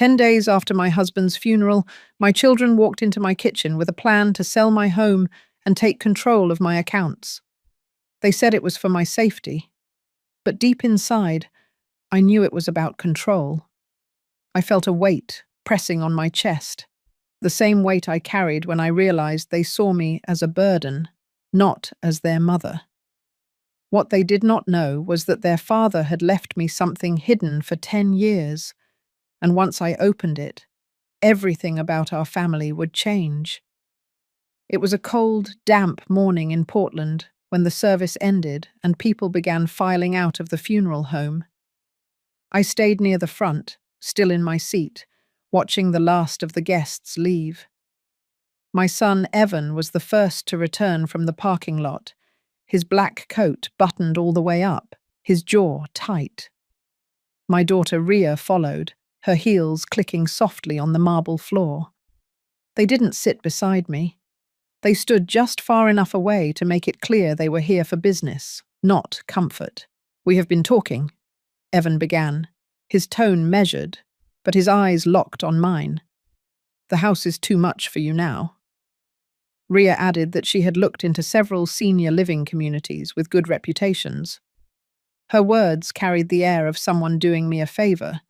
10 days after my husband's funeral, my children walked into my kitchen with a plan to sell my home and take control of my accounts. They said it was for my safety, but deep inside, I knew it was about control. I felt a weight pressing on my chest, the same weight I carried when I realized they saw me as a burden, not as their mother. What they did not know was that their father had left me something hidden for 10 years, and once I opened it, everything about our family would change. It was a cold, damp morning in Portland when the service ended and people began filing out of the funeral home. I stayed near the front, still in my seat, watching the last of the guests leave. My son Evan was the first to return from the parking lot, his black coat buttoned all the way up, his jaw tight. My daughter Ria followed, her heels clicking softly on the marble floor. They didn't sit beside me. They stood just far enough away to make it clear they were here for business, not comfort. "We have been talking," Evan began, his tone measured, but his eyes locked on mine. "The house is too much for you now." Ria added that she had looked into several senior living communities with good reputations. Her words carried the air of someone doing me a favor,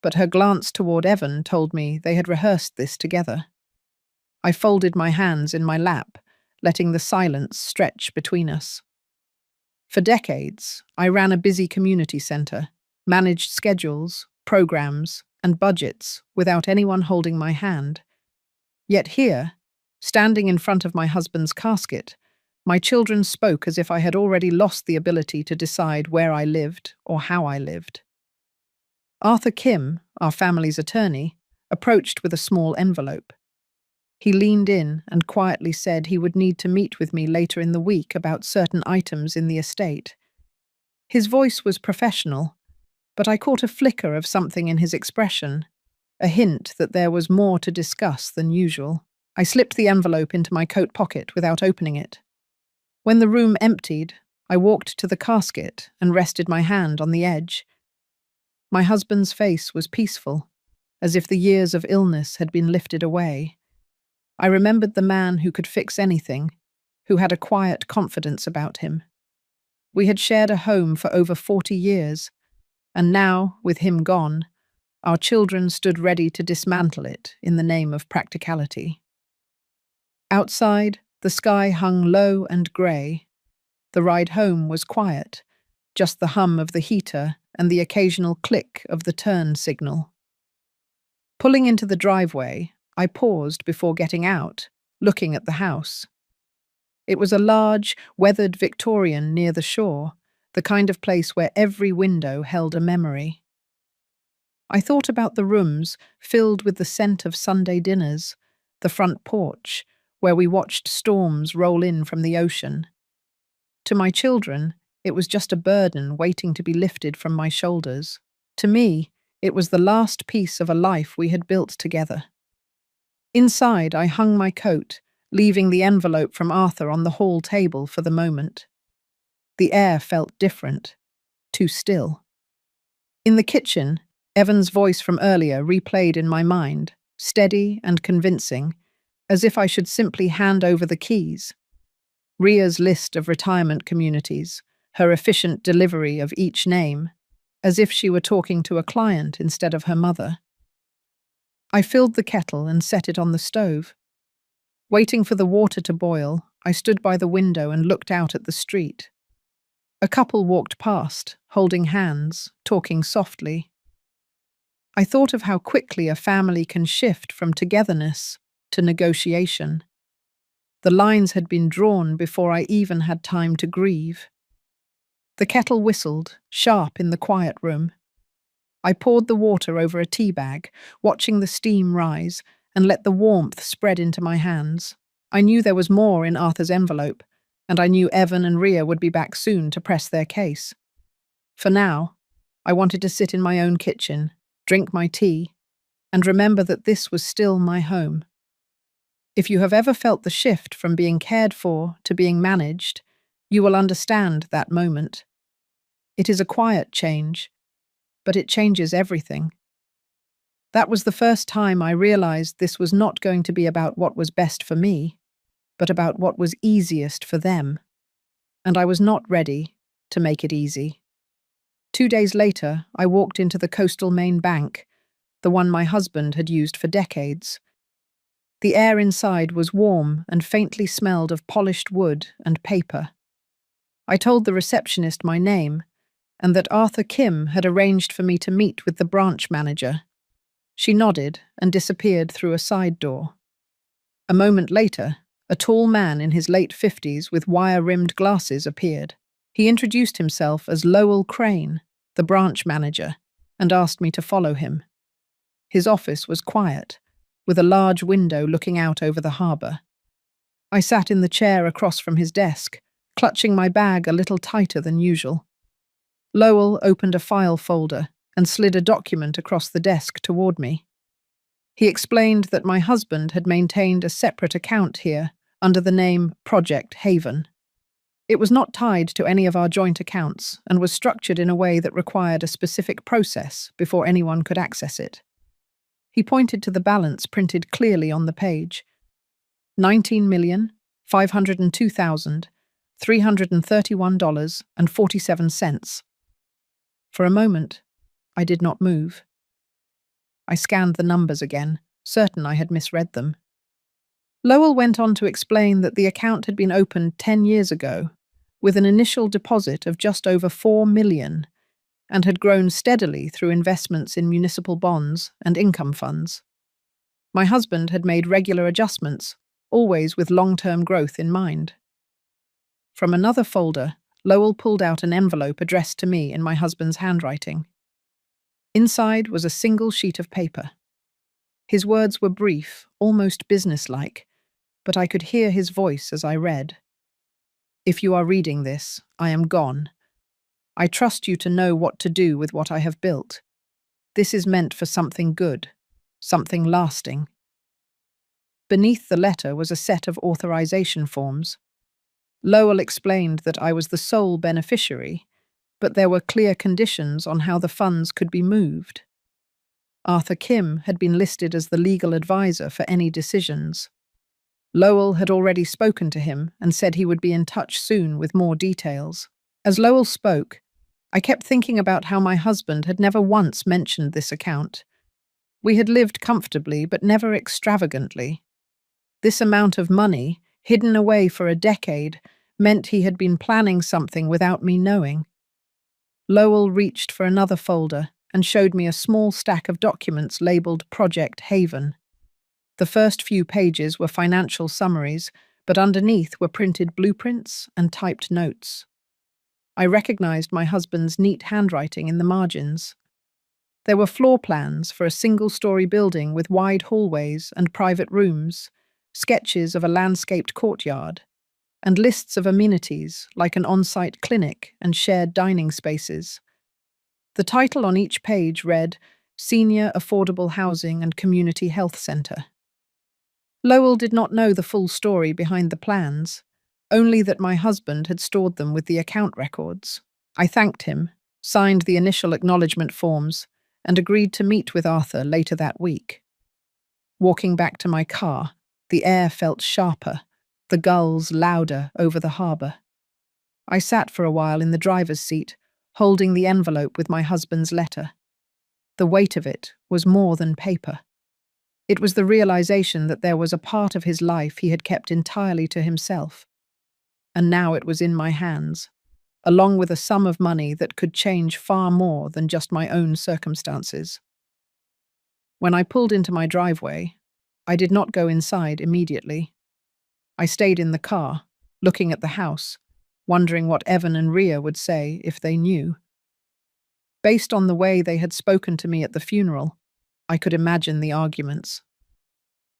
but her glance toward Evan told me they had rehearsed this together. I folded my hands in my lap, letting the silence stretch between us. For decades, I ran a busy community center, managed schedules, programs, and budgets without anyone holding my hand. Yet here, standing in front of my husband's casket, my children spoke as if I had already lost the ability to decide where I lived or how I lived. Arthur Kim, our family's attorney, approached with a small envelope. He leaned in and quietly said he would need to meet with me later in the week about certain items in the estate. His voice was professional, but I caught a flicker of something in his expression, a hint that there was more to discuss than usual. I slipped the envelope into my coat pocket without opening it. When the room emptied, I walked to the casket and rested my hand on the edge. My husband's face was peaceful, as if the years of illness had been lifted away. I remembered the man who could fix anything, who had a quiet confidence about him. We had shared a home for over 40 years, and now, with him gone, our children stood ready to dismantle it in the name of practicality. Outside, the sky hung low and grey. The ride home was quiet, just the hum of the heater and the occasional click of the turn signal. Pulling into the driveway, I paused before getting out, looking at the house. It was a large, weathered Victorian near the shore, the kind of place where every window held a memory. I thought about the rooms filled with the scent of Sunday dinners, the front porch, where we watched storms roll in from the ocean. To my children, it was just a burden waiting to be lifted from my shoulders. To me, it was the last piece of a life we had built together. Inside, I hung my coat, leaving the envelope from Arthur on the hall table for the moment. The air felt different, too still. In the kitchen, Evan's voice from earlier replayed in my mind, steady and convincing, as if I should simply hand over the keys. Ria's list of retirement communities, her efficient delivery of each name, as if she were talking to a client instead of her mother. I filled the kettle and set it on the stove. Waiting for the water to boil, I stood by the window and looked out at the street. A couple walked past, holding hands, talking softly. I thought of how quickly a family can shift from togetherness to negotiation. The lines had been drawn before I even had time to grieve. The kettle whistled, sharp in the quiet room. I poured the water over a tea bag, watching the steam rise, and let the warmth spread into my hands. I knew there was more in Arthur's envelope, and I knew Evan and Ria would be back soon to press their case. For now, I wanted to sit in my own kitchen, drink my tea, and remember that this was still my home. If you have ever felt the shift from being cared for to being managed, you will understand that moment. It is a quiet change, but it changes everything. That was the first time I realized this was not going to be about what was best for me, but about what was easiest for them. And I was not ready to make it easy. 2 days later, I walked into the Coastal Maine Bank, the one my husband had used for decades. The air inside was warm and faintly smelled of polished wood and paper. I told the receptionist my name and that Arthur Kim had arranged for me to meet with the branch manager. She nodded and disappeared through a side door. A moment later, a tall man in his late 50s with wire-rimmed glasses appeared. He introduced himself as Lowell Crane, the branch manager, and asked me to follow him. His office was quiet, with a large window looking out over the harbour. I sat in the chair across from his desk, clutching my bag a little tighter than usual. Lowell opened a file folder and slid a document across the desk toward me. He explained that my husband had maintained a separate account here under the name Project Haven. It was not tied to any of our joint accounts and was structured in a way that required a specific process before anyone could access it. He pointed to the balance printed clearly on the page: $19,502,331.47. For a moment, I did not move. I scanned the numbers again, certain I had misread them. Lowell went on to explain that the account had been opened 10 years ago, with an initial deposit of just over $4 million, and had grown steadily through investments in municipal bonds and income funds. My husband had made regular adjustments, always with long-term growth in mind. From another folder, Lowell pulled out an envelope addressed to me in my husband's handwriting. Inside was a single sheet of paper. His words were brief, almost businesslike, but I could hear his voice as I read. "If you are reading this, I am gone. I trust you to know what to do with what I have built. This is meant for something good, something lasting." Beneath the letter was a set of authorization forms. Lowell explained that I was the sole beneficiary, but there were clear conditions on how the funds could be moved. Arthur Kim had been listed as the legal advisor for any decisions. Lowell had already spoken to him and said he would be in touch soon with more details. As Lowell spoke, I kept thinking about how my husband had never once mentioned this account. We had lived comfortably, but never extravagantly. This amount of money, hidden away for a decade, meant he had been planning something without me knowing. Lowell reached for another folder and showed me a small stack of documents labeled Project Haven. The first few pages were financial summaries, but underneath were printed blueprints and typed notes. I recognized my husband's neat handwriting in the margins. There were floor plans for a single-story building with wide hallways and private rooms, sketches of a landscaped courtyard, and lists of amenities like an on-site clinic and shared dining spaces. The title on each page read Senior Affordable Housing and Community Health Center. Lowell did not know the full story behind the plans, only that my husband had stored them with the account records. I thanked him, signed the initial acknowledgement forms, and agreed to meet with Arthur later that week. Walking back to my car, the air felt sharper, the gulls louder over the harbour. I sat for a while in the driver's seat, holding the envelope with my husband's letter. The weight of it was more than paper. It was the realization that there was a part of his life he had kept entirely to himself. And now it was in my hands, along with a sum of money that could change far more than just my own circumstances. When I pulled into my driveway, I did not go inside immediately. I stayed in the car, looking at the house, wondering what Evan and Ria would say if they knew. Based on the way they had spoken to me at the funeral, I could imagine the arguments.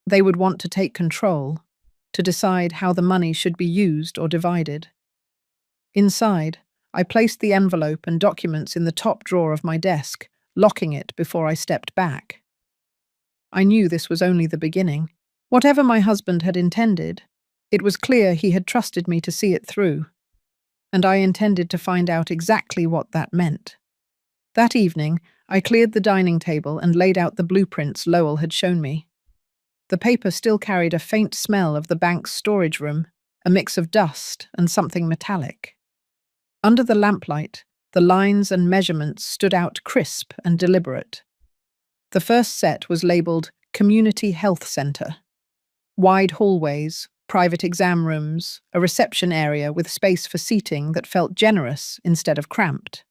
They would want to take control, to decide how the money should be used or divided. Inside, I placed the envelope and documents in the top drawer of my desk, locking it before I stepped back. I knew this was only the beginning. Whatever my husband had intended, it was clear he had trusted me to see it through, and I intended to find out exactly what that meant. That evening, I cleared the dining table and laid out the blueprints Lowell had shown me. The paper still carried a faint smell of the bank's storage room, a mix of dust and something metallic. Under the lamplight, the lines and measurements stood out crisp and deliberate. The first set was labelled Community Health Centre. Wide hallways, private exam rooms, a reception area with space for seating that felt generous instead of cramped.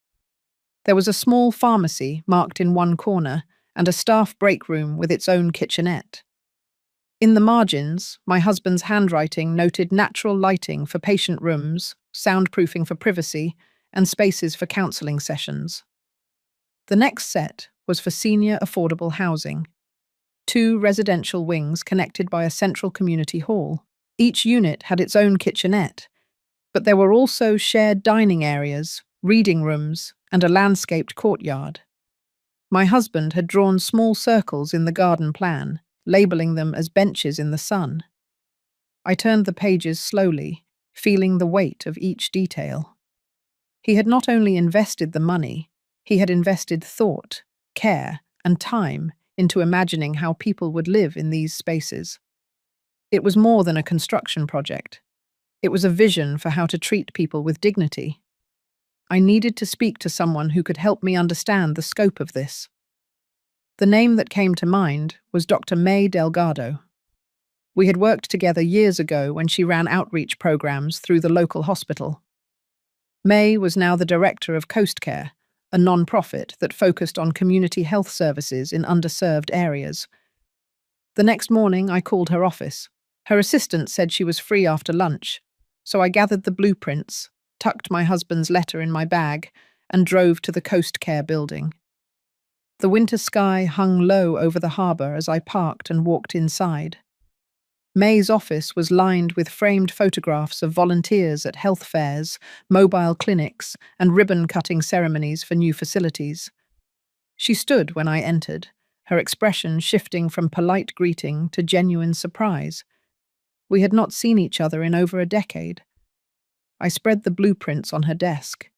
There was a small pharmacy marked in one corner and a staff break room with its own kitchenette. In the margins, my husband's handwriting noted natural lighting for patient rooms, soundproofing for privacy, and spaces for counselling sessions. The next set was for senior affordable housing. 2 residential wings connected by a central community hall. Each unit had its own kitchenette, but there were also shared dining areas, reading rooms, and a landscaped courtyard. My husband had drawn small circles in the garden plan, labelling them as benches in the sun. I turned the pages slowly, feeling the weight of each detail. He had not only invested the money, he had invested thought, care, and time into imagining how people would live in these spaces. It was more than a construction project. It was a vision for how to treat people with dignity. I needed to speak to someone who could help me understand the scope of this. The name that came to mind was Dr. May Delgado. We had worked together years ago when she ran outreach programs through the local hospital. May was now the director of Coast Care, a non-profit that focused on community health services in underserved areas. The next morning, I called her office. Her assistant said she was free after lunch, so I gathered the blueprints, tucked my husband's letter in my bag, and drove to the Coast Care building. The winter sky hung low over the harbour as I parked and walked inside. May's office was lined with framed photographs of volunteers at health fairs, mobile clinics, and ribbon-cutting ceremonies for new facilities. She stood when I entered, her expression shifting from polite greeting to genuine surprise. We had not seen each other in over a decade. I spread the blueprints on her desk.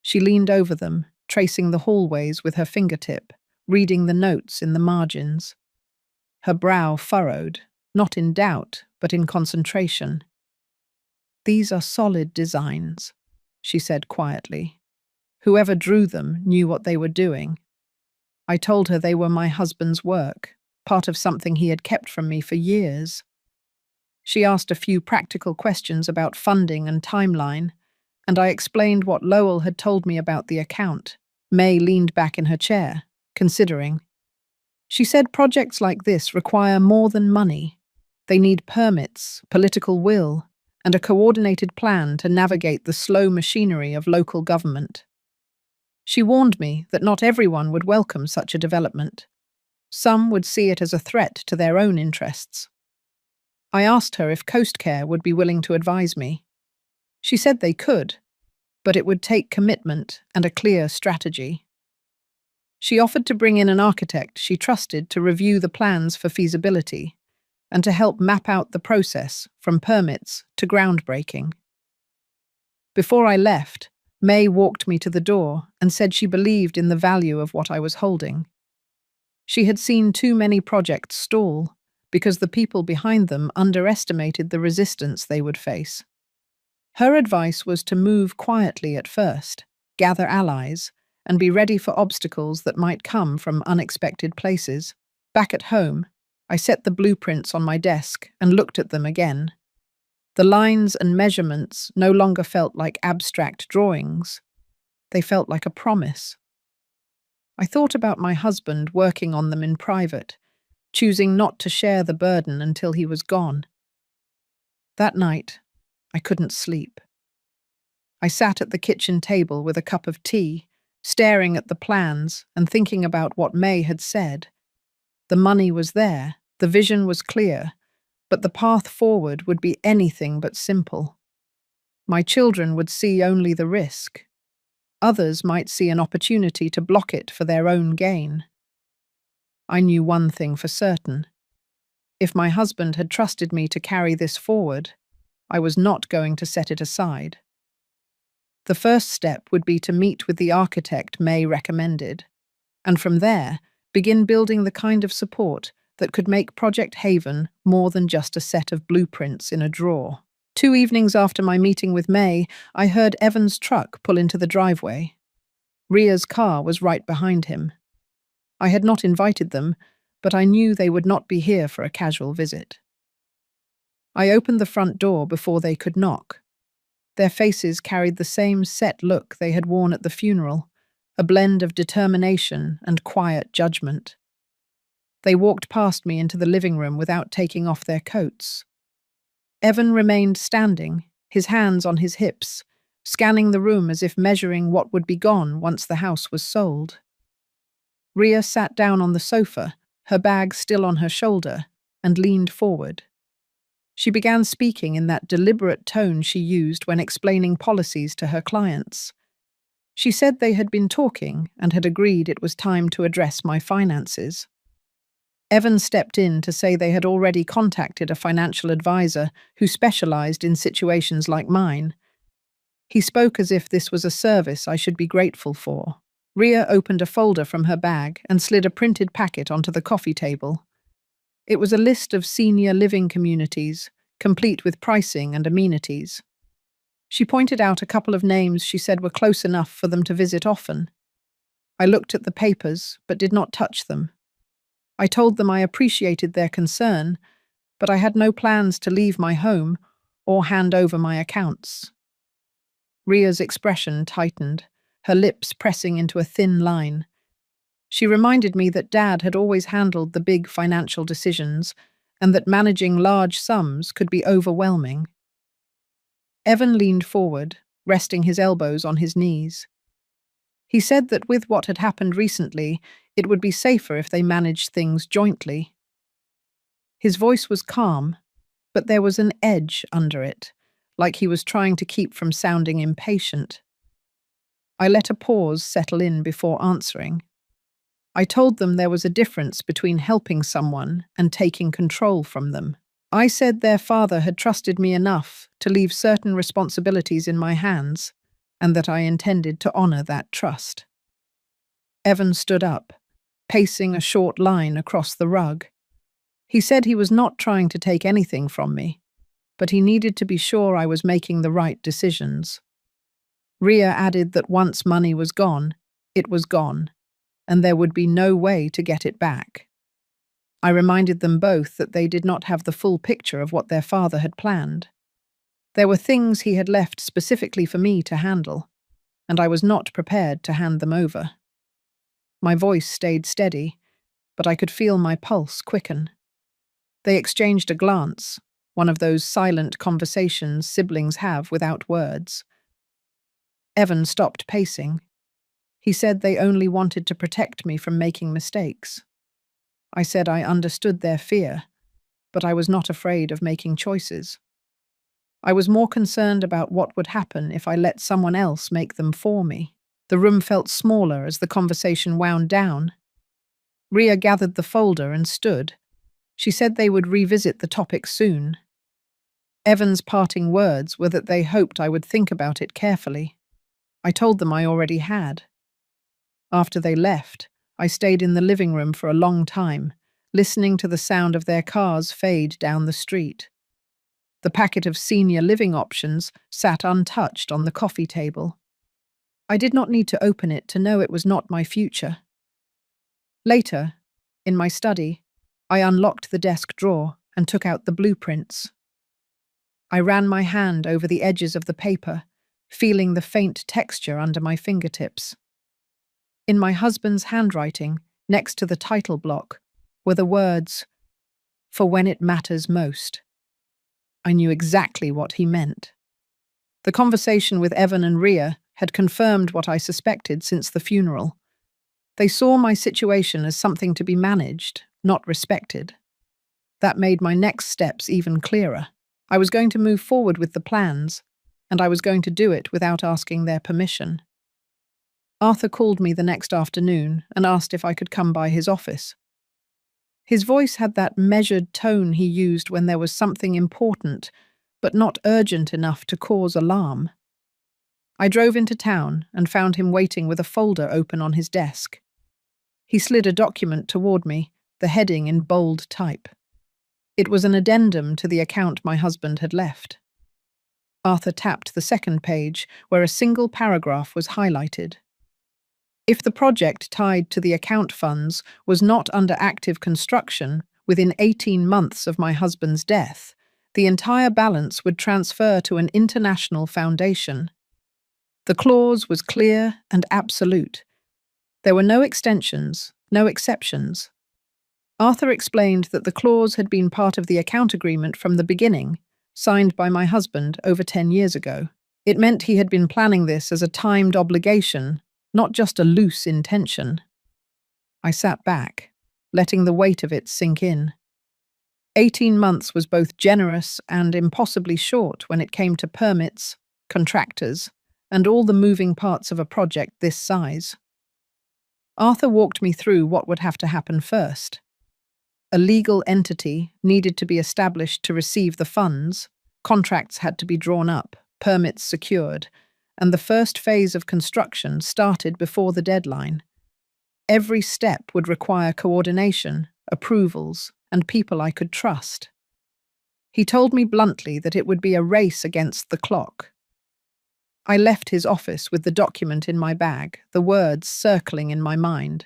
She leaned over them, tracing the hallways with her fingertip, reading the notes in the margins. Her brow furrowed, not in doubt, but in concentration. "These are solid designs," she said quietly. "Whoever drew them knew what they were doing." I told her they were my husband's work, part of something he had kept from me for years. She asked a few practical questions about funding and timeline, and I explained what Lowell had told me about the account. May leaned back in her chair, considering. She said projects like this require more than money. They need permits, political will, and a coordinated plan to navigate the slow machinery of local government. She warned me that not everyone would welcome such a development. Some would see it as a threat to their own interests. I asked her if Coast Care would be willing to advise me. She said they could, but it would take commitment and a clear strategy. She offered to bring in an architect she trusted to review the plans for feasibility and to help map out the process from permits to groundbreaking. Before I left, May walked me to the door and said she believed in the value of what I was holding. She had seen too many projects stall because the people behind them underestimated the resistance they would face. Her advice was to move quietly at first, gather allies, and be ready for obstacles that might come from unexpected places. Back at home, I set the blueprints on my desk and looked at them again. The lines and measurements no longer felt like abstract drawings. They felt like a promise. I thought about my husband working on them in private, choosing not to share the burden until he was gone. That night, I couldn't sleep. I sat at the kitchen table with a cup of tea, staring at the plans and thinking about what May had said. The money was there, the vision was clear, but the path forward would be anything but simple. My children would see only the risk. Others might see an opportunity to block it for their own gain. I knew one thing for certain. If my husband had trusted me to carry this forward, I was not going to set it aside. The first step would be to meet with the architect May recommended, and from there, begin building the kind of support that could make Project Haven more than just a set of blueprints in a drawer. 2 evenings after my meeting with May, I heard Evan's truck pull into the driveway. Ria's car was right behind him. I had not invited them, but I knew they would not be here for a casual visit. I opened the front door before they could knock. Their faces carried the same set look they had worn at the funeral, a blend of determination and quiet judgment. They walked past me into the living room without taking off their coats. Evan remained standing, his hands on his hips, scanning the room as if measuring what would be gone once the house was sold. Ria sat down on the sofa, her bag still on her shoulder, and leaned forward. She began speaking in that deliberate tone she used when explaining policies to her clients. She said they had been talking and had agreed it was time to address my finances. Evan stepped in to say they had already contacted a financial advisor who specialized in situations like mine. He spoke as if this was a service I should be grateful for. Ria opened a folder from her bag and slid a printed packet onto the coffee table. It was a list of senior living communities, complete with pricing and amenities. She pointed out a couple of names she said were close enough for them to visit often. I looked at the papers, but did not touch them. I told them I appreciated their concern, but I had no plans to leave my home or hand over my accounts. Ria's expression tightened, her lips pressing into a thin line. She reminded me that Dad had always handled the big financial decisions and that managing large sums could be overwhelming. Evan leaned forward, resting his elbows on his knees. He said that with what had happened recently, it would be safer if they managed things jointly. His voice was calm, but there was an edge under it, like he was trying to keep from sounding impatient. I let a pause settle in before answering. I told them there was a difference between helping someone and taking control from them. I said their father had trusted me enough to leave certain responsibilities in my hands, and that I intended to honor that trust. Evan stood up, pacing a short line across the rug. He said he was not trying to take anything from me, but he needed to be sure I was making the right decisions. Ria added that once money was gone, it was gone, and there would be no way to get it back. I reminded them both that they did not have the full picture of what their father had planned. There were things he had left specifically for me to handle, and I was not prepared to hand them over. My voice stayed steady, but I could feel my pulse quicken. They exchanged a glance, one of those silent conversations siblings have without words. Evan stopped pacing. He said they only wanted to protect me from making mistakes. I said I understood their fear, but I was not afraid of making choices. I was more concerned about what would happen if I let someone else make them for me. The room felt smaller as the conversation wound down. Ria gathered the folder and stood. She said they would revisit the topic soon. Evan's parting words were that they hoped I would think about it carefully. I told them I already had. After they left, I stayed in the living room for a long time, listening to the sound of their cars fade down the street. The packet of senior living options sat untouched on the coffee table. I did not need to open it to know it was not my future. Later, in my study, I unlocked the desk drawer and took out the blueprints. I ran my hand over the edges of the paper, feeling the faint texture under my fingertips. In my husband's handwriting, next to the title block, were the words, "For when it matters most." I knew exactly what he meant. The conversation with Evan and Ria had confirmed what I suspected since the funeral. They saw my situation as something to be managed, not respected. That made my next steps even clearer. I was going to move forward with the plans, and I was going to do it without asking their permission. Arthur called me the next afternoon and asked if I could come by his office. His voice had that measured tone he used when there was something important, but not urgent enough to cause alarm. I drove into town and found him waiting with a folder open on his desk. He slid a document toward me, the heading in bold type. It was an addendum to the account my husband had left. Arthur tapped the second page, where a single paragraph was highlighted. If the project tied to the account funds was not under active construction within 18 months of my husband's death, the entire balance would transfer to an international foundation. The clause was clear and absolute. There were no extensions, no exceptions. Arthur explained that the clause had been part of the account agreement from the beginning, signed by my husband over 10 years ago. It meant he had been planning this as a timed obligation, not just a loose intention. I sat back, letting the weight of it sink in. 18 months was both generous and impossibly short when it came to permits, contractors, and all the moving parts of a project this size. Arthur walked me through what would have to happen first. A legal entity needed to be established to receive the funds, contracts had to be drawn up, permits secured, and the first phase of construction started before the deadline. Every step would require coordination, approvals, and people I could trust. He told me bluntly that it would be a race against the clock. I left his office with the document in my bag, the words circling in my mind.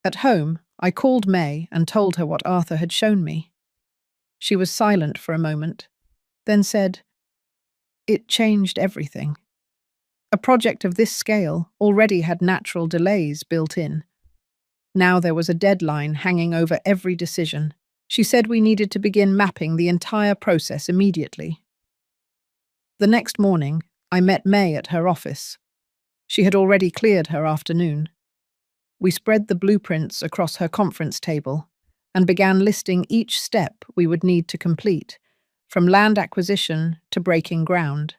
At home, I called May and told her what Arthur had shown me. She was silent for a moment, then said, "It changed everything." A project of this scale already had natural delays built in. Now there was a deadline hanging over every decision. She said we needed to begin mapping the entire process immediately. The next morning, I met May at her office. She had already cleared her afternoon. We spread the blueprints across her conference table and began listing each step we would need to complete, from land acquisition to breaking ground.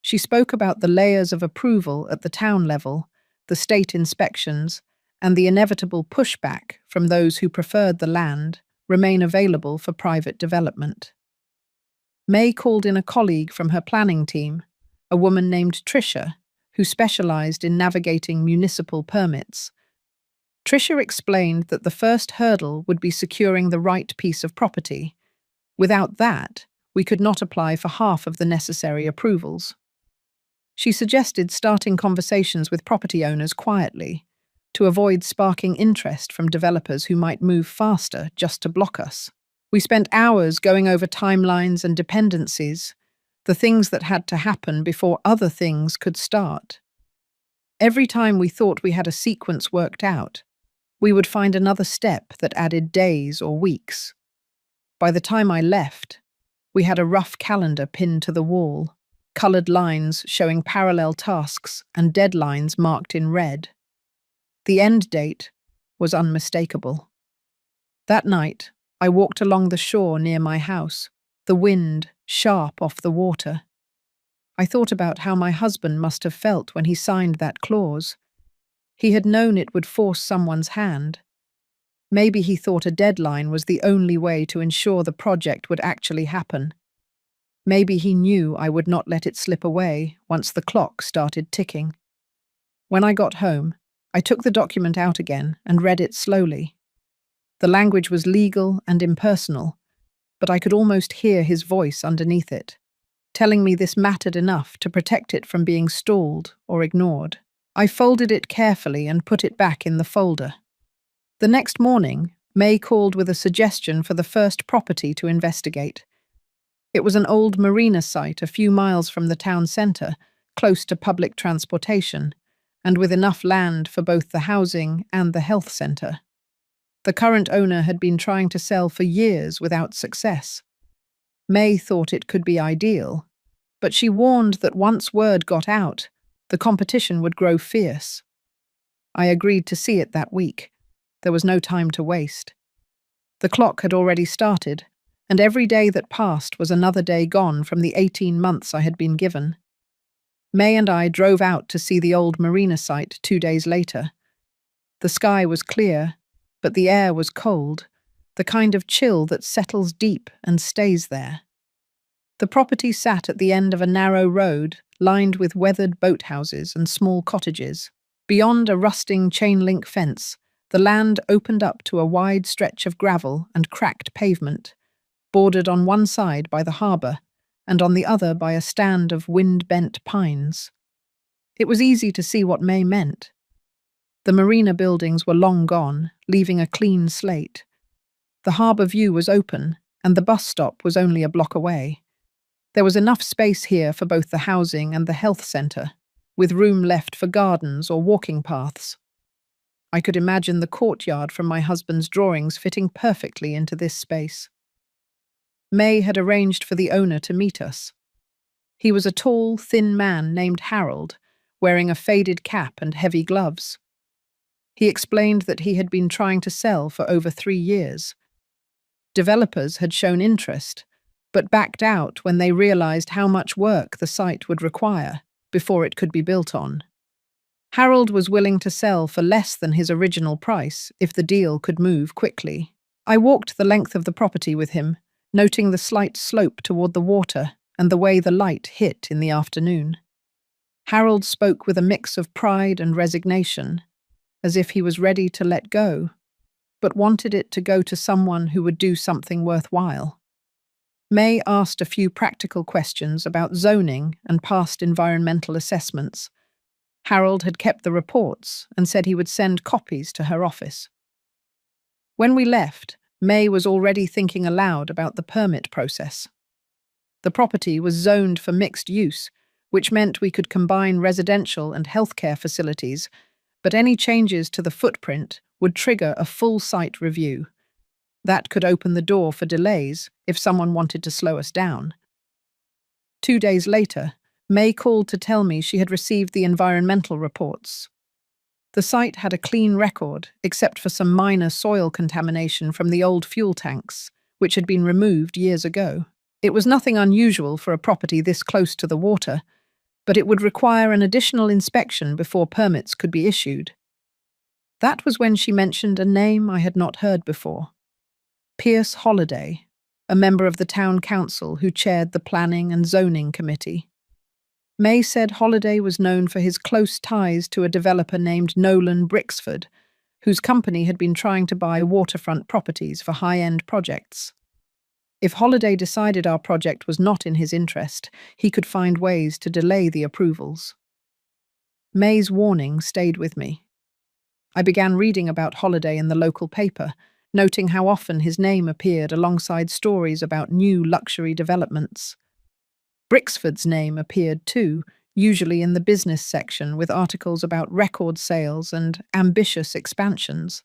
She spoke about the layers of approval at the town level, the state inspections, and the inevitable pushback from those who preferred the land remain available for private development. May called in a colleague from her planning team, a woman named Tricia, who specialized in navigating municipal permits. Tricia explained that the first hurdle would be securing the right piece of property. Without that, we could not apply for half of the necessary approvals. She suggested starting conversations with property owners quietly, to avoid sparking interest from developers who might move faster just to block us. We spent hours going over timelines and dependencies, the things that had to happen before other things could start. Every time we thought we had a sequence worked out, we would find another step that added days or weeks. By the time I left, we had a rough calendar pinned to the wall, colored lines showing parallel tasks and deadlines marked in red. The end date was unmistakable. That night, I walked along the shore near my house, the wind sharp off the water. I thought about how my husband must have felt when he signed that clause. He had known it would force someone's hand. Maybe he thought a deadline was the only way to ensure the project would actually happen. Maybe he knew I would not let it slip away once the clock started ticking. When I got home, I took the document out again and read it slowly. The language was legal and impersonal, but I could almost hear his voice underneath it, telling me this mattered enough to protect it from being stalled or ignored. I folded it carefully and put it back in the folder. The next morning, May called with a suggestion for the first property to investigate. It was an old marina site a few miles from the town centre, close to public transportation, and with enough land for both the housing and the health centre. The current owner had been trying to sell for years without success. May thought it could be ideal, but she warned that once word got out, the competition would grow fierce. I agreed to see it that week. There was no time to waste. The clock had already started, and every day that passed was another day gone from the 18 months I had been given. May and I drove out to see the old marina site 2 days later. The sky was clear, but the air was cold, the kind of chill that settles deep and stays there. The property sat at the end of a narrow road, lined with weathered boathouses and small cottages. Beyond a rusting chain-link fence, the land opened up to a wide stretch of gravel and cracked pavement, bordered on one side by the harbour and on the other by a stand of wind-bent pines. It was easy to see what May meant. The marina buildings were long gone, leaving a clean slate. The harbour view was open, and the bus stop was only a block away. There was enough space here for both the housing and the health centre, with room left for gardens or walking paths. I could imagine the courtyard from my husband's drawings fitting perfectly into this space. May had arranged for the owner to meet us. He was a tall, thin man named Harold, wearing a faded cap and heavy gloves. He explained that he had been trying to sell for over 3 years. Developers had shown interest, but backed out when they realized how much work the site would require before it could be built on. Harold was willing to sell for less than his original price if the deal could move quickly. I walked the length of the property with him, noting the slight slope toward the water and the way the light hit in the afternoon. Harold spoke with a mix of pride and resignation, as if he was ready to let go, but wanted it to go to someone who would do something worthwhile. May asked a few practical questions about zoning and past environmental assessments. Harold had kept the reports and said he would send copies to her office. When we left, May was already thinking aloud about the permit process. The property was zoned for mixed use, which meant we could combine residential and healthcare facilities, but any changes to the footprint would trigger a full site review. That could open the door for delays if someone wanted to slow us down. 2 days later, May called to tell me she had received the environmental reports. The site had a clean record, except for some minor soil contamination from the old fuel tanks, which had been removed years ago. It was nothing unusual for a property this close to the water, but it would require an additional inspection before permits could be issued. That was when she mentioned a name I had not heard before. Pierce Holliday, a member of the town council who chaired the planning and zoning committee. May said Holliday was known for his close ties to a developer named Nolan Brixford, whose company had been trying to buy waterfront properties for high-end projects. If Holliday decided our project was not in his interest, he could find ways to delay the approvals. May's warning stayed with me. I began reading about Holliday in the local paper, noting how often his name appeared alongside stories about new luxury developments. Brixford's name appeared too, usually in the business section with articles about record sales and ambitious expansions.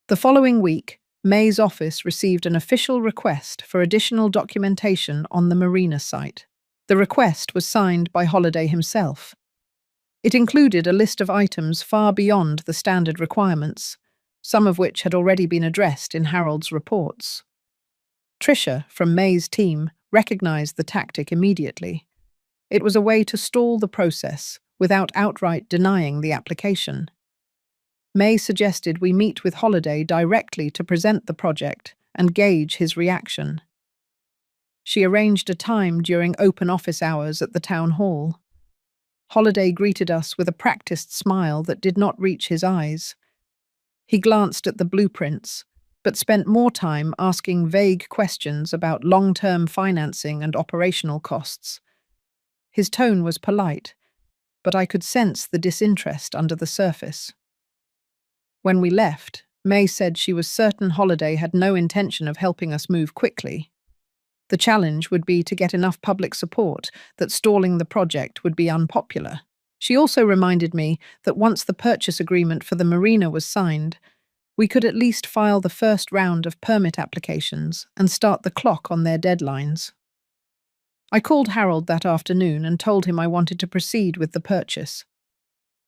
The following week, May's office received an official request for additional documentation on the marina site. The request was signed by Holliday himself. It included a list of items far beyond the standard requirements, some of which had already been addressed in Harold's reports. Tricia, from May's team, recognized the tactic immediately. It was a way to stall the process without outright denying the application. May suggested we meet with Holliday directly to present the project and gauge his reaction. She arranged a time during open office hours at the town hall. Holliday greeted us with a practiced smile that did not reach his eyes. He glanced at the blueprints, but spent more time asking vague questions about long-term financing and operational costs. His tone was polite, but I could sense the disinterest under the surface. When we left, May said she was certain Holliday had no intention of helping us move quickly. The challenge would be to get enough public support that stalling the project would be unpopular. She also reminded me that once the purchase agreement for the marina was signed, we could at least file the first round of permit applications and start the clock on their deadlines. I called Harold that afternoon and told him I wanted to proceed with the purchase.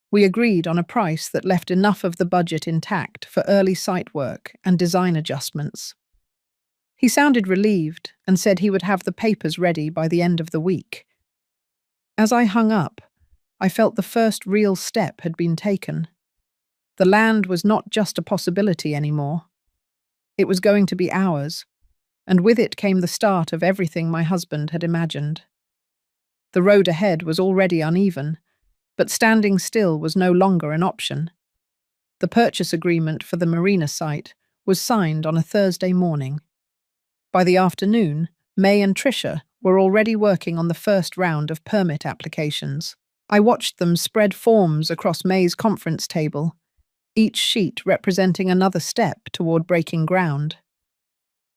We agreed on a price that left enough of the budget intact for early site work and design adjustments. He sounded relieved and said he would have the papers ready by the end of the week. As I hung up, I felt the first real step had been taken. The land was not just a possibility anymore. It was going to be ours, and with it came the start of everything my husband had imagined. The road ahead was already uneven, but standing still was no longer an option. The purchase agreement for the marina site was signed on a Thursday morning. By the afternoon, May and Tricia were already working on the first round of permit applications. I watched them spread forms across May's conference table, each sheet representing another step toward breaking ground.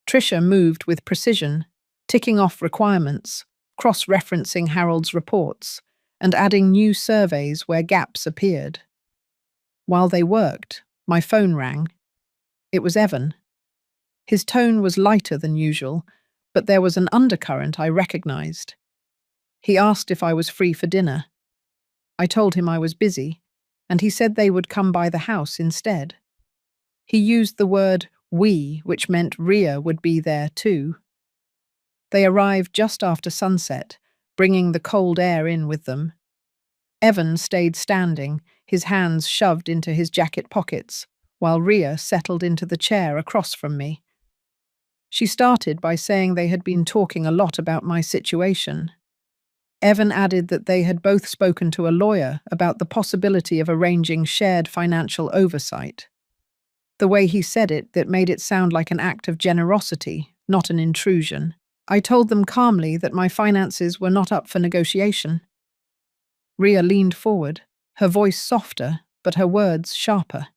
Tricia moved with precision, ticking off requirements, cross-referencing Harold's reports, and adding new surveys where gaps appeared. While they worked, my phone rang. It was Evan. His tone was lighter than usual, but there was an undercurrent I recognized. He asked if I was free for dinner. I told him I was busy, and he said they would come by the house instead. He used the word we, which meant Ria would be there too. They arrived just after sunset, bringing the cold air in with them. Evan stayed standing, his hands shoved into his jacket pockets, while Ria settled into the chair across from me. She started by saying they had been talking a lot about my situation. Evan added that they had both spoken to a lawyer about the possibility of arranging shared financial oversight. The way he said it, that made it sound like an act of generosity, not an intrusion. I told them calmly that my finances were not up for negotiation. Ria leaned forward, her voice softer, but her words sharper.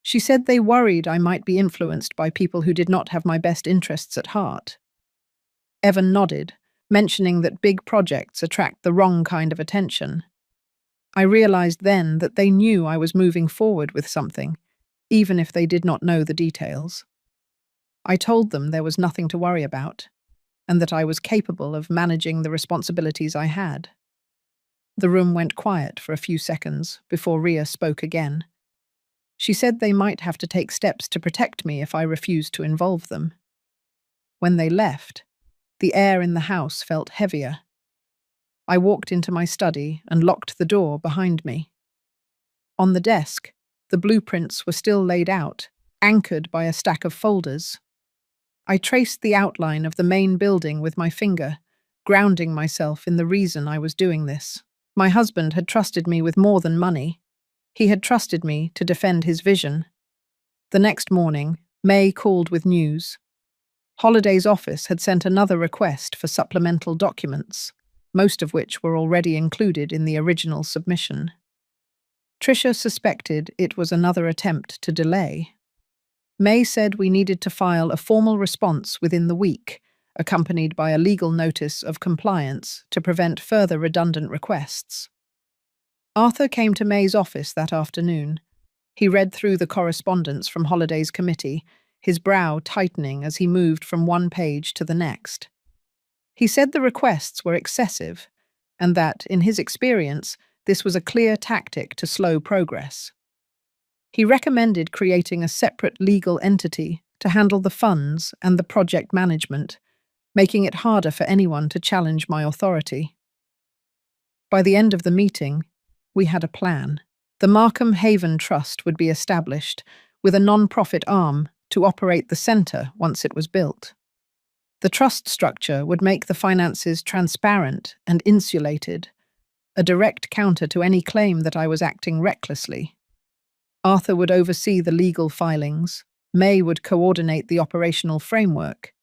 She said they worried I might be influenced by people who did not have my best interests at heart. Evan nodded, mentioning that big projects attract the wrong kind of attention. I realized then that they knew I was moving forward with something, even if they did not know the details. I told them there was nothing to worry about, and that I was capable of managing the responsibilities I had. The room went quiet for a few seconds before Ria spoke again. She said they might have to take steps to protect me if I refused to involve them. When they left, the air in the house felt heavier. I walked into my study and locked the door behind me. On the desk, the blueprints were still laid out, anchored by a stack of folders. I traced the outline of the main building with my finger, grounding myself in the reason I was doing this. My husband had trusted me with more than money. He had trusted me to defend his vision. The next morning, May called with news. Holiday's office had sent another request for supplemental documents, most of which were already included in the original submission. Tricia suspected it was another attempt to delay. May said we needed to file a formal response within the week, accompanied by a legal notice of compliance to prevent further redundant requests. Arthur came to May's office that afternoon. He read through the correspondence from Holiday's committee, his brow tightening as he moved from one page to the next. He said the requests were excessive, and that, in his experience, this was a clear tactic to slow progress. He recommended creating a separate legal entity to handle the funds and the project management, making it harder for anyone to challenge my authority. By the end of the meeting, we had a plan. The Markham Haven Trust would be established, with a non-profit arm to operate the centre once it was built. The trust structure would make the finances transparent and insulated, a direct counter to any claim that I was acting recklessly. Arthur would oversee the legal filings, May would coordinate the operational framework,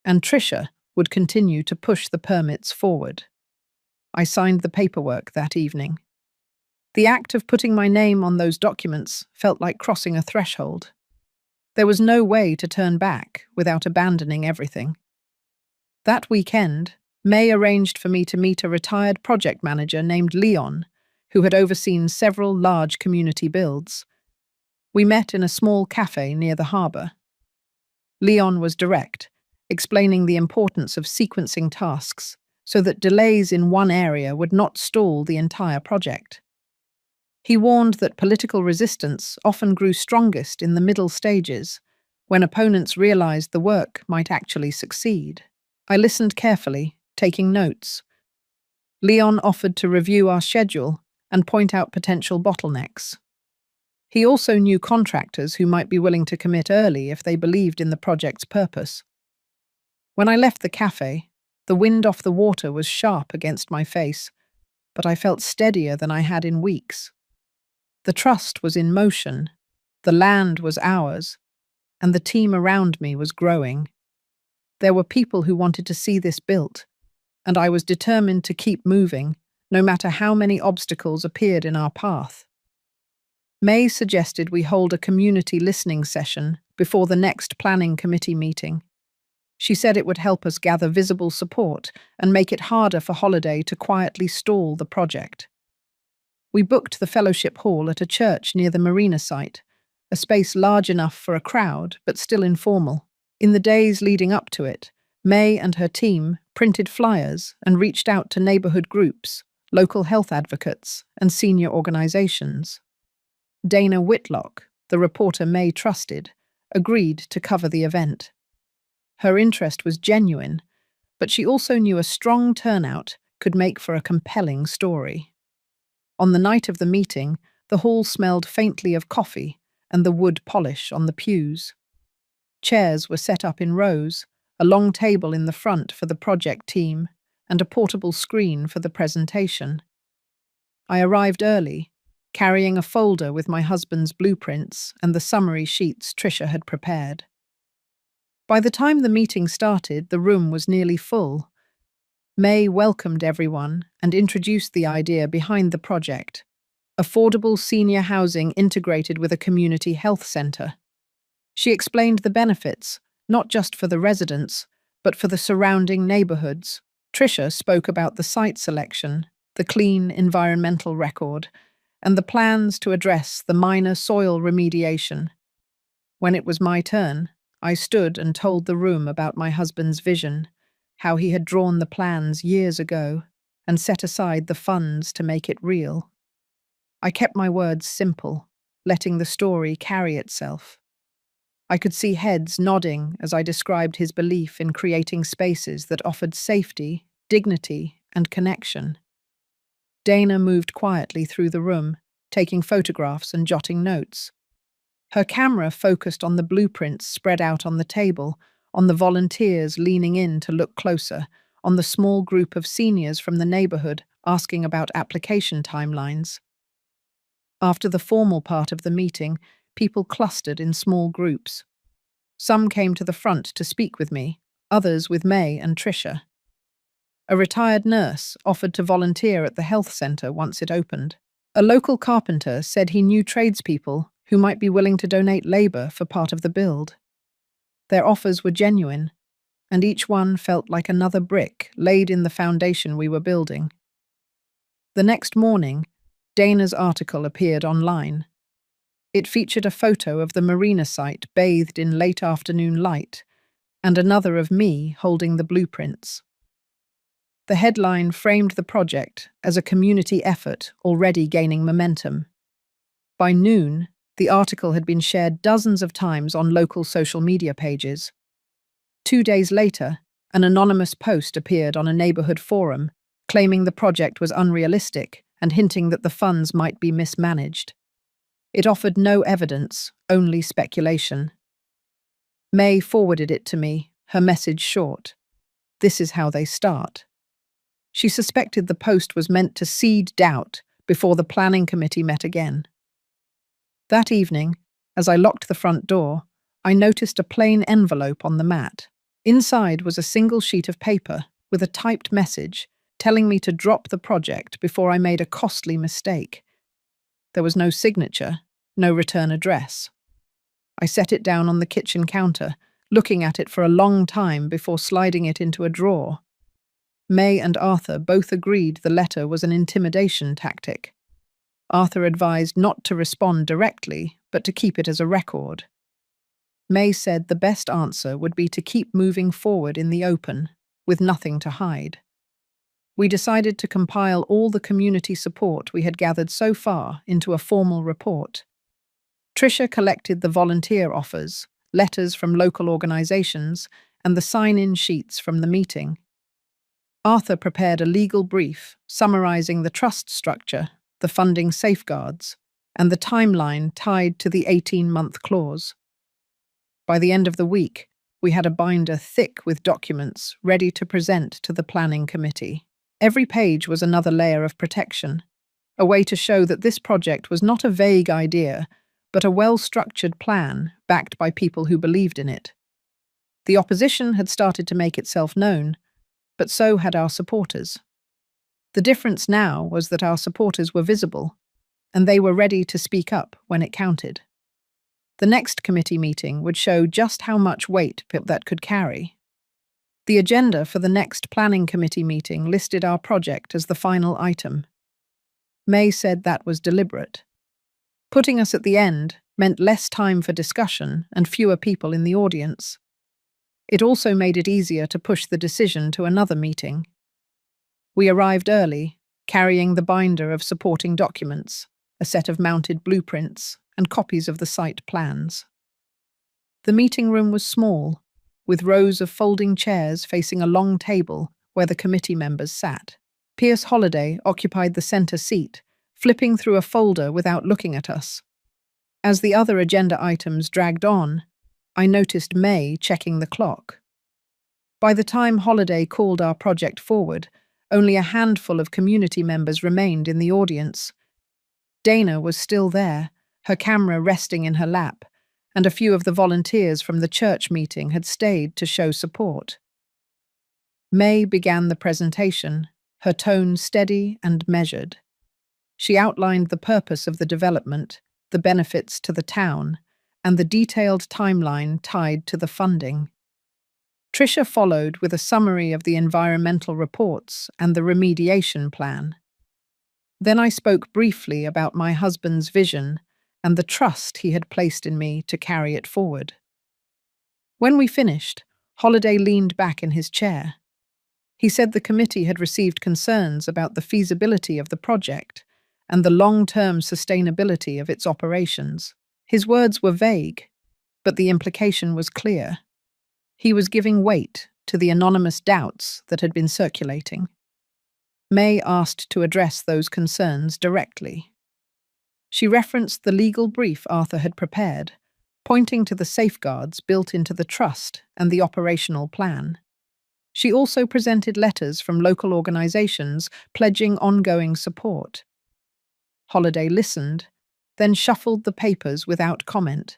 and Tricia would continue to push the permits forward. I signed the paperwork that evening. The act of putting my name on those documents felt like crossing a threshold. There was no way to turn back without abandoning everything. That weekend, May arranged for me to meet a retired project manager named Leon, who had overseen several large community builds. We met in a small cafe near the harbour. Leon was direct, explaining the importance of sequencing tasks so that delays in one area would not stall the entire project. He warned that political resistance often grew strongest in the middle stages, when opponents realized the work might actually succeed. I listened carefully, taking notes. Leon offered to review our schedule and point out potential bottlenecks. He also knew contractors who might be willing to commit early if they believed in the project's purpose. When I left the cafe, The wind off the water was sharp against my face, but I felt steadier than I had in weeks. The trust was in motion, the land was ours, and the team around me was growing. There were people who wanted to see this built, and I was determined to keep moving, no matter how many obstacles appeared in our path. May suggested we hold a community listening session before the next planning committee meeting. She said it would help us gather visible support and make it harder for Holiday to quietly stall the project. We booked the fellowship hall at a church near the marina site, a space large enough for a crowd but still informal. In the days leading up to it, May and her team printed flyers and reached out to neighborhood groups, local health advocates, and senior organizations. Dana Whitlock, the reporter May trusted, agreed to cover the event. Her interest was genuine, but she also knew a strong turnout could make for a compelling story. On the night of the meeting, the hall smelled faintly of coffee and the wood polish on the pews. Chairs were set up in rows, a long table in the front for the project team, and a portable screen for the presentation. I arrived early, carrying a folder with my husband's blueprints and the summary sheets Tricia had prepared. By the time the meeting started, the room was nearly full. May welcomed everyone and introduced the idea behind the project: affordable senior housing integrated with a community health center. She explained the benefits, not just for the residents, but for the surrounding neighborhoods. Tricia spoke about the site selection, the clean environmental record, and the plans to address the minor soil remediation. When it was my turn, I stood and told the room about my husband's vision, how he had drawn the plans years ago and set aside the funds to make it real. I kept my words simple, letting the story carry itself. I could see heads nodding as I described his belief in creating spaces that offered safety, dignity, and connection. Dana moved quietly through the room, taking photographs and jotting notes. Her camera focused on the blueprints spread out on the table, on the volunteers leaning in to look closer, on the small group of seniors from the neighborhood asking about application timelines. After the formal part of the meeting, people clustered in small groups. Some came to the front to speak with me, others with May and Tricia. A retired nurse offered to volunteer at the health center once it opened. A local carpenter said he knew tradespeople who might be willing to donate labor for part of the build. Their offers were genuine, and each one felt like another brick laid in the foundation we were building. The next morning, Dana's article appeared online. It featured a photo of the marina site bathed in late afternoon light, and another of me holding the blueprints. The headline framed the project as a community effort already gaining momentum. By noon, the article had been shared dozens of times on local social media pages. 2 days later, an anonymous post appeared on a neighborhood forum, claiming the project was unrealistic and hinting that the funds might be mismanaged. It offered no evidence, only speculation. May forwarded it to me, her message short. This is how they start. She suspected the post was meant to seed doubt before the planning committee met again. That evening, as I locked the front door, I noticed a plain envelope on the mat. Inside was a single sheet of paper with a typed message telling me to drop the project before I made a costly mistake. There was no signature, no return address. I set it down on the kitchen counter, looking at it for a long time before sliding it into a drawer. May and Arthur both agreed the letter was an intimidation tactic. Arthur advised not to respond directly, but to keep it as a record. May said the best answer would be to keep moving forward in the open, with nothing to hide. We decided to compile all the community support we had gathered so far into a formal report. Tricia collected the volunteer offers, letters from local organizations, and the sign-in sheets from the meeting. Arthur prepared a legal brief summarizing the trust structure, the funding safeguards, and the timeline tied to the 18-month clause. By the end of the week, We had a binder thick with documents ready to present to the planning committee. Every page was another layer of protection, a way to show that this project was not a vague idea, but a well-structured plan backed by people who believed in it. The opposition had started to make itself known, but so had our supporters. The difference now was that our supporters were visible, and they were ready to speak up when it counted. The next committee meeting would show just how much weight that could carry. The agenda for the next planning committee meeting listed our project as the final item. May said that was deliberate. Putting us at the end meant less time for discussion and fewer people in the audience. It also made it easier to push the decision to another meeting. We arrived early, carrying the binder of supporting documents, a set of mounted blueprints, and copies of the site plans. The meeting room was small, with rows of folding chairs facing a long table where the committee members sat. Pierce Holliday occupied the center seat, flipping through a folder without looking at us. As the other agenda items dragged on, I noticed May checking the clock. By the time Holliday called our project forward, only a handful of community members remained in the audience. Dana was still there, her camera resting in her lap, and a few of the volunteers from the church meeting had stayed to show support. May began the presentation, her tone steady and measured. She outlined the purpose of the development, the benefits to the town, and the detailed timeline tied to the funding. Tricia followed with a summary of the environmental reports and the remediation plan. Then I spoke briefly about my husband's vision and the trust he had placed in me to carry it forward. When we finished, Holliday leaned back in his chair. He said the committee had received concerns about the feasibility of the project and the long-term sustainability of its operations. His words were vague, but the implication was clear. He was giving weight to the anonymous doubts that had been circulating. May asked to address those concerns directly. She referenced the legal brief Arthur had prepared, pointing to the safeguards built into the trust and the operational plan. She also presented letters from local organizations pledging ongoing support. Holliday listened, then shuffled the papers without comment.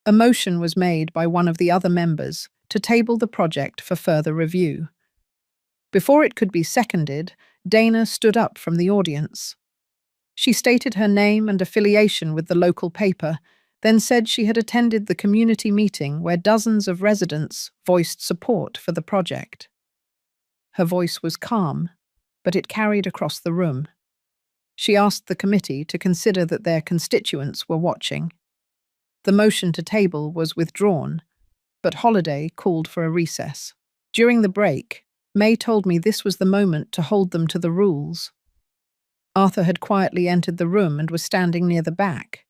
A motion was made by one of the other members to table the project for further review. Before it could be seconded, Dana stood up from the audience. She stated her name and affiliation with the local paper, then said she had attended the community meeting where dozens of residents voiced support for the project. Her voice was calm, but it carried across the room. She asked the committee to consider that their constituents were watching. The motion to table was withdrawn, but Holliday called for a recess. During the break, May told me this was the moment to hold them to the rules. Arthur had quietly entered the room and was standing near the back.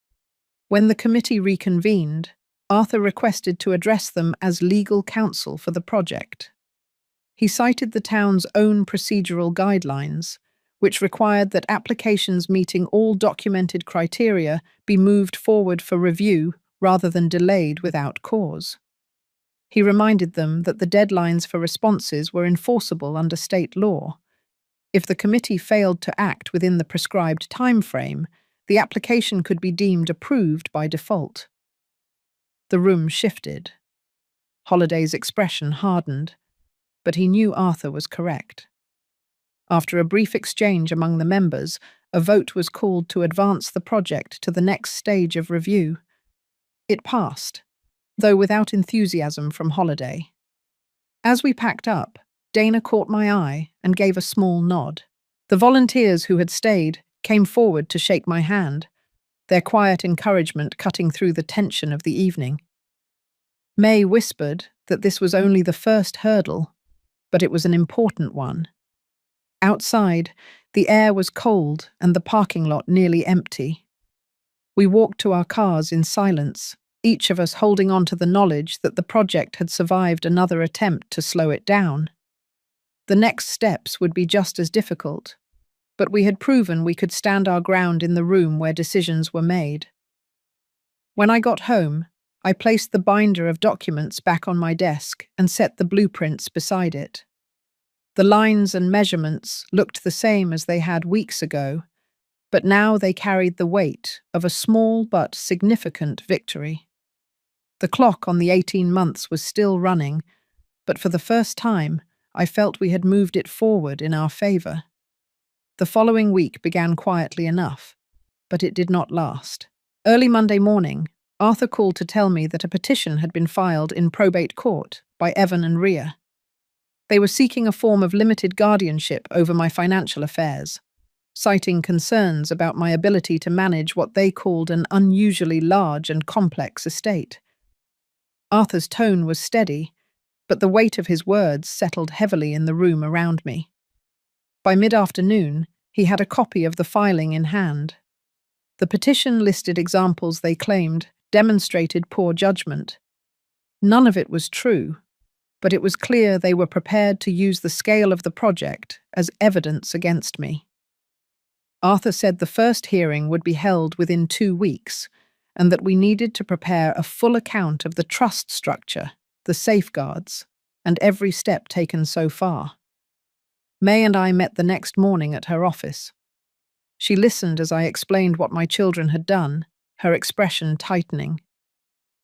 When the committee reconvened, Arthur requested to address them as legal counsel for the project. He cited the town's own procedural guidelines, which required that applications meeting all documented criteria be moved forward for review rather than delayed without cause. He reminded them that the deadlines for responses were enforceable under state law. If the committee failed to act within the prescribed time frame, the application could be deemed approved by default. The room shifted. Holliday's expression hardened, but he knew Arthur was correct. After a brief exchange among the members, a vote was called to advance the project to the next stage of review. It passed, though without enthusiasm from Holliday. As we packed up, Dana caught my eye and gave a small nod. The volunteers who had stayed came forward to shake my hand, their quiet encouragement cutting through the tension of the evening. May whispered that this was only the first hurdle, but it was an important one. Outside, the air was cold and the parking lot nearly empty. We walked to our cars in silence, each of us holding on to the knowledge that the project had survived another attempt to slow it down. The next steps would be just as difficult, but we had proven we could stand our ground in the room where decisions were made. When I got home, I placed the binder of documents back on my desk and set the blueprints beside it. The lines and measurements looked the same as they had weeks ago, but now they carried the weight of a small but significant victory. The clock on the 18 months was still running, but for the first time, I felt we had moved it forward in our favor. The following week began quietly enough, but it did not last. Early Monday morning, Arthur called to tell me that a petition had been filed in probate court by Evan and Ria. They were seeking a form of limited guardianship over my financial affairs, citing concerns about my ability to manage what they called an unusually large and complex estate. Arthur's tone was steady, but the weight of his words settled heavily in the room around me. By mid-afternoon, he had a copy of the filing in hand. The petition listed examples they claimed demonstrated poor judgment. None of it was true, but it was clear they were prepared to use the scale of the project as evidence against me. Arthur said the first hearing would be held within 2 weeks, and that we needed to prepare a full account of the trust structure, the safeguards, and every step taken so far. May and I met the next morning at her office. She listened as I explained what my children had done, her expression tightening.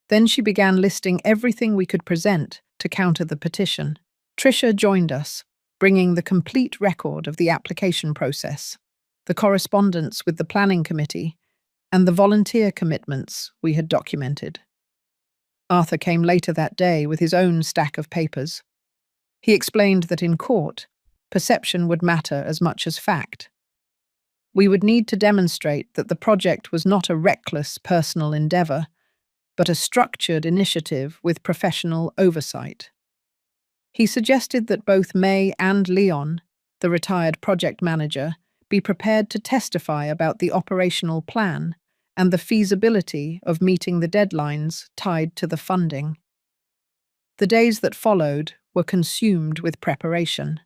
Then she began listing everything we could present to counter the petition. Tricia joined us, bringing the complete record of the application process, the correspondence with the planning committee, and the volunteer commitments we had documented. Arthur came later that day with his own stack of papers. He explained that in court, perception would matter as much as fact. We would need to demonstrate that the project was not a reckless personal endeavor, but a structured initiative with professional oversight. He suggested that both May and Leon, the retired project manager, be prepared to testify about the operational plan and the feasibility of meeting the deadlines tied to the funding. The days that followed were consumed with preparation.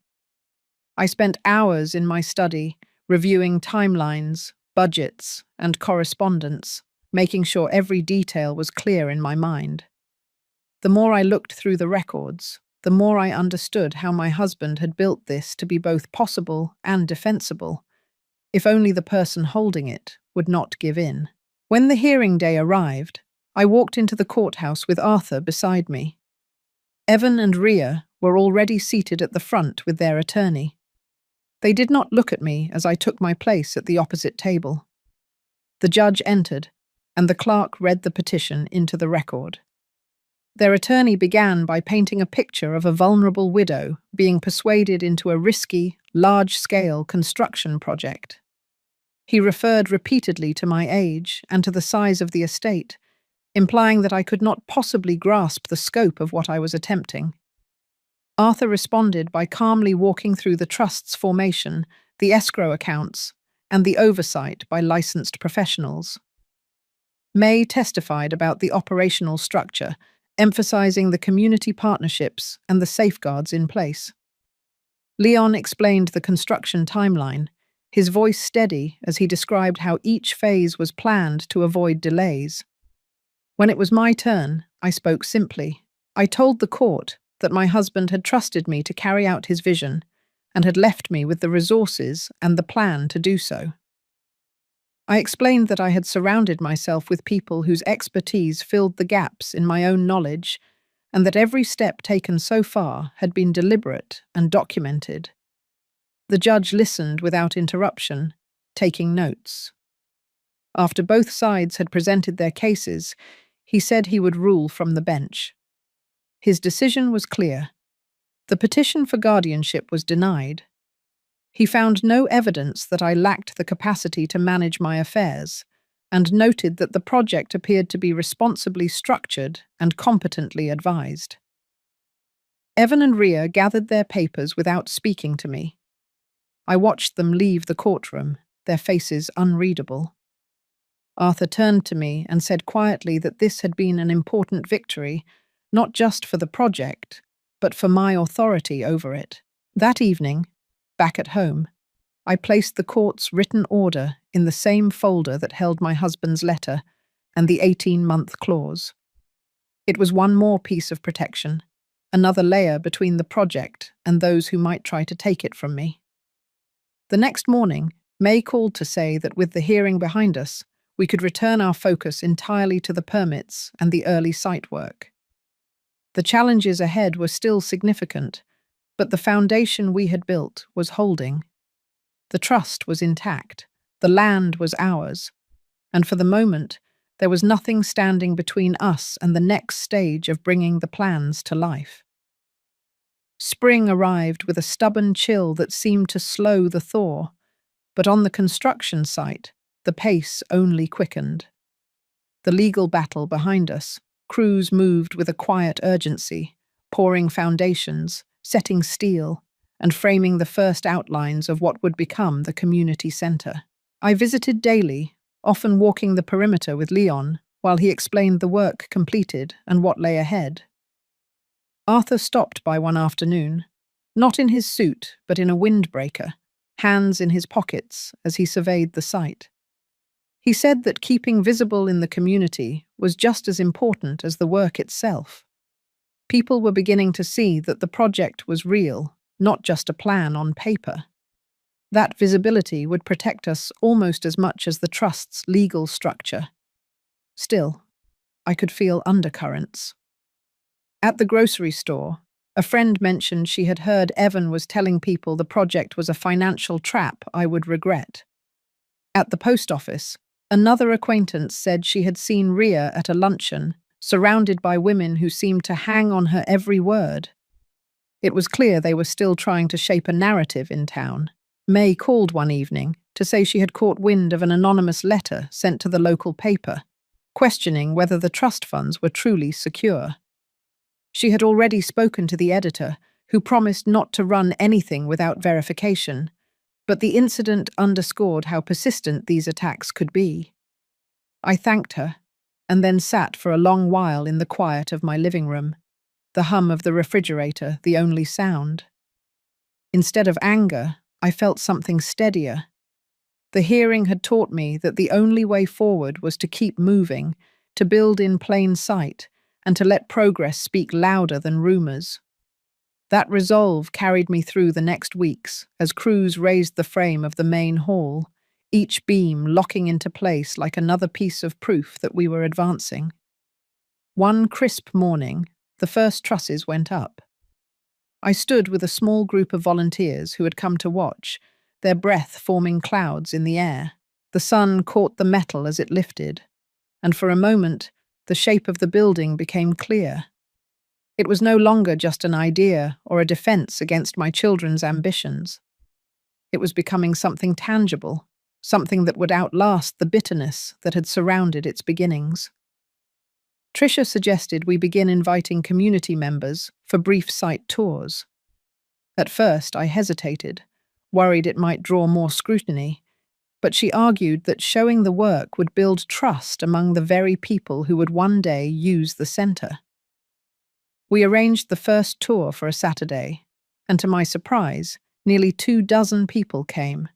I spent hours in my study reviewing timelines, budgets, and correspondence, making sure every detail was clear in my mind. The more I looked through the records, the more I understood how my husband had built this to be both possible and defensible, if only the person holding it would not give in. When the hearing day arrived, I walked into the courthouse with Arthur beside me. Evan and Ria were already seated at the front with their attorney. They did not look at me as I took my place at the opposite table. The judge entered, and the clerk read the petition into the record. Their attorney began by painting a picture of a vulnerable widow being persuaded into a risky, large-scale construction project. He referred repeatedly to my age and to the size of the estate, implying that I could not possibly grasp the scope of what I was attempting. Arthur responded by calmly walking through the trust's formation, the escrow accounts, and the oversight by licensed professionals. May testified about the operational structure, emphasizing the community partnerships and the safeguards in place. Leon explained the construction timeline, his voice steady as he described how each phase was planned to avoid delays. When it was my turn, I spoke simply. I told the court that my husband had trusted me to carry out his vision and had left me with the resources and the plan to do so. I explained that I had surrounded myself with people whose expertise filled the gaps in my own knowledge, and that every step taken so far had been deliberate and documented. The judge listened without interruption, taking notes. After both sides had presented their cases, he said he would rule from the bench. His decision was clear. The petition for guardianship was denied. He found no evidence that I lacked the capacity to manage my affairs, and noted that the project appeared to be responsibly structured and competently advised. Evan and Ria gathered their papers without speaking to me. I watched them leave the courtroom, their faces unreadable. Arthur turned to me and said quietly that this had been an important victory, not just for the project, but for my authority over it. That evening, back at home, I placed the court's written order in the same folder that held my husband's letter and the 18-month clause. It was one more piece of protection, another layer between the project and those who might try to take it from me. The next morning, May called to say that with the hearing behind us, we could return our focus entirely to the permits and the early site work. The challenges ahead were still significant, but the foundation we had built was holding. The trust was intact, the land was ours, and for the moment, there was nothing standing between us and the next stage of bringing the plans to life. Spring arrived with a stubborn chill that seemed to slow the thaw, but on the construction site, the pace only quickened. The legal battle behind us, crews moved with a quiet urgency, pouring foundations, setting steel, and framing the first outlines of what would become the community centre. I visited daily, often walking the perimeter with Leon, while he explained the work completed and what lay ahead. Arthur stopped by one afternoon, not in his suit, but in a windbreaker, hands in his pockets as he surveyed the site. He said that keeping visible in the community was just as important as the work itself. People were beginning to see that the project was real, not just a plan on paper. That visibility would protect us almost as much as the trust's legal structure. Still, I could feel undercurrents. At the grocery store, a friend mentioned she had heard Evan was telling people the project was a financial trap I would regret. At the post office, another acquaintance said she had seen Ria at a luncheon, surrounded by women who seemed to hang on her every word. It was clear they were still trying to shape a narrative in town. May called one evening to say she had caught wind of an anonymous letter sent to the local paper, questioning whether the trust funds were truly secure. She had already spoken to the editor, who promised not to run anything without verification, but the incident underscored how persistent these attacks could be. I thanked her, and then sat for a long while in the quiet of my living room, the hum of the refrigerator the only sound. Instead of anger, I felt something steadier. The hearing had taught me that the only way forward was to keep moving, to build in plain sight, and to let progress speak louder than rumours. That resolve carried me through the next weeks as crews raised the frame of the main hall, each beam locking into place like another piece of proof that we were advancing. One crisp morning, the first trusses went up. I stood with a small group of volunteers who had come to watch, their breath forming clouds in the air. The sun caught the metal as it lifted, and for a moment, the shape of the building became clear. It was no longer just an idea or a defense against my children's ambitions. It was becoming something tangible, something that would outlast the bitterness that had surrounded its beginnings. Tricia suggested we begin inviting community members for brief site tours. At first, I hesitated, worried it might draw more scrutiny, but she argued that showing the work would build trust among the very people who would one day use the centre. We arranged the first tour for a Saturday, and to my surprise, nearly 24 people came.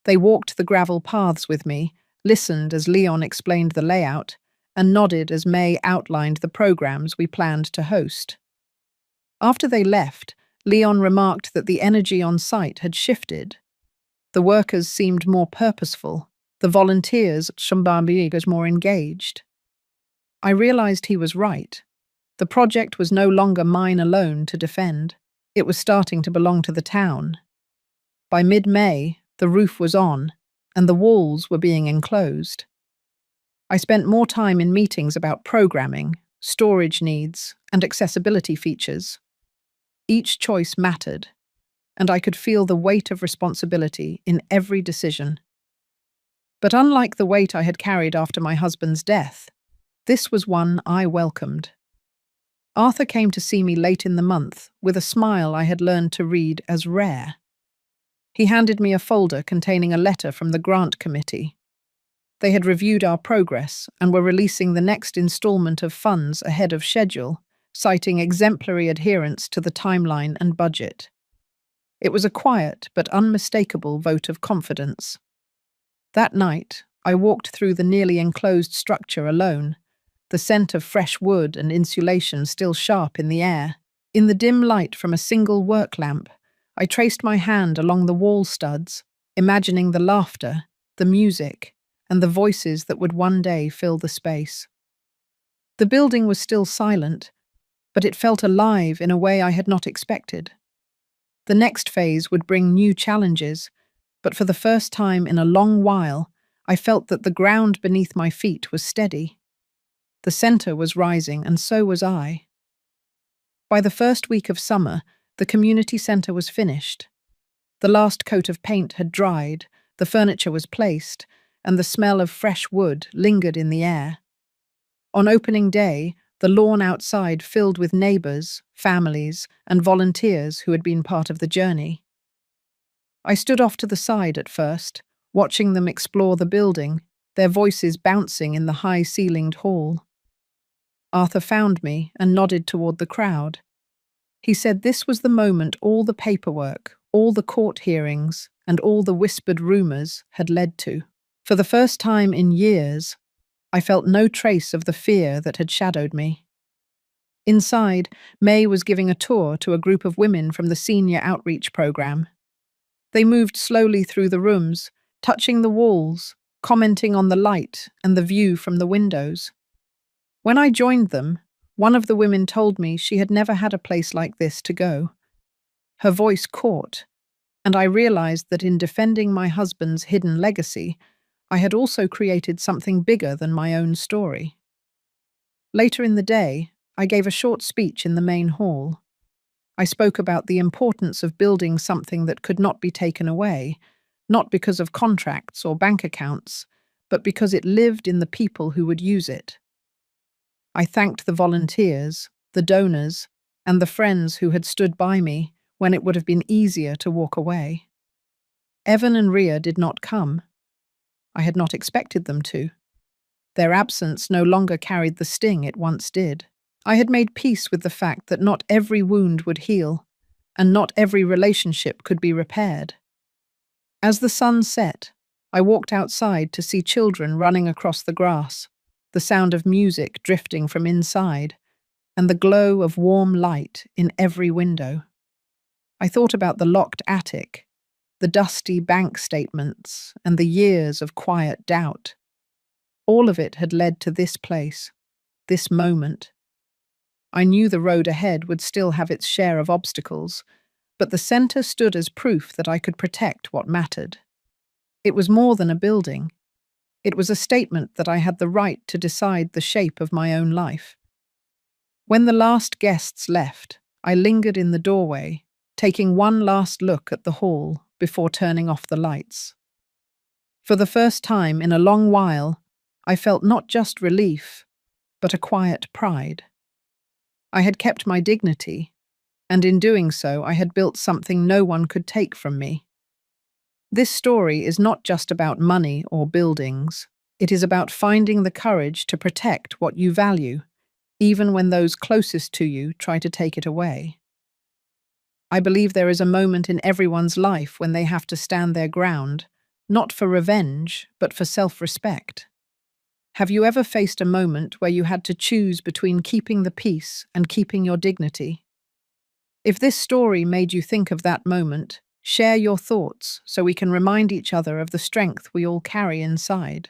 They walked the gravel paths with me, listened as Leon explained the layout, and nodded as May outlined the programs we planned to host. After they left, Leon remarked that the energy on site had shifted. The workers seemed more purposeful, the volunteers at Shambambigas more engaged. I realized he was right. The project was no longer mine alone to defend. It was starting to belong to the town. By mid-May, the roof was on, and the walls were being enclosed. I spent more time in meetings about programming, storage needs, and accessibility features. Each choice mattered, and I could feel the weight of responsibility in every decision. But unlike the weight I had carried after my husband's death, this was one I welcomed. Arthur came to see me late in the month with a smile I had learned to read as rare. He handed me a folder containing a letter from the grant committee. They had reviewed our progress and were releasing the next installment of funds ahead of schedule, citing exemplary adherence to the timeline and budget. It was a quiet but unmistakable vote of confidence. That night, I walked through the nearly enclosed structure alone, the scent of fresh wood and insulation still sharp in the air. In the dim light from a single work lamp, I traced my hand along the wall studs, imagining the laughter, the music, and the voices that would one day fill the space. The building was still silent, but it felt alive in a way I had not expected. The next phase would bring new challenges, but for the first time in a long while, I felt that the ground beneath my feet was steady. The center was rising, and so was I. By the first week of summer, the community center was finished. The last coat of paint had dried, the furniture was placed, and the smell of fresh wood lingered in the air. On opening day, the lawn outside filled with neighbors, families, and volunteers who had been part of the journey. I stood off to the side at first, watching them explore the building, their voices bouncing in the high-ceilinged hall. Arthur found me and nodded toward the crowd. He said this was the moment all the paperwork, all the court hearings, and all the whispered rumors had led to. For the first time in years, I felt no trace of the fear that had shadowed me. Inside, May was giving a tour to a group of women from the senior outreach program. They moved slowly through the rooms, touching the walls, commenting on the light and the view from the windows. When I joined them, one of the women told me she had never had a place like this to go. Her voice caught, and I realized that in defending my husband's hidden legacy, I had also created something bigger than my own story. Later in the day, I gave a short speech in the main hall. I spoke about the importance of building something that could not be taken away, not because of contracts or bank accounts, but because it lived in the people who would use it. I thanked the volunteers, the donors, and the friends who had stood by me when it would have been easier to walk away. Evan and Ria did not come. I had not expected them to. Their absence no longer carried the sting it once did. I had made peace with the fact that not every wound would heal, and not every relationship could be repaired. As the sun set, I walked outside to see children running across the grass, the sound of music drifting from inside, and the glow of warm light in every window. I thought about the locked attic, the dusty bank statements, and the years of quiet doubt. All of it had led to this place, this moment. I knew the road ahead would still have its share of obstacles, but the center stood as proof that I could protect what mattered. It was more than a building. It was a statement that I had the right to decide the shape of my own life. When the last guests left, I lingered in the doorway, taking one last look at the hall before turning off the lights. For the first time in a long while, I felt not just relief, but a quiet pride. I had kept my dignity, and in doing so, I had built something no one could take from me. This story is not just about money or buildings. It is about finding the courage to protect what you value, even when those closest to you try to take it away. I believe there is a moment in everyone's life when they have to stand their ground, not for revenge, but for self-respect. Have you ever faced a moment where you had to choose between keeping the peace and keeping your dignity? If this story made you think of that moment, share your thoughts so we can remind each other of the strength we all carry inside.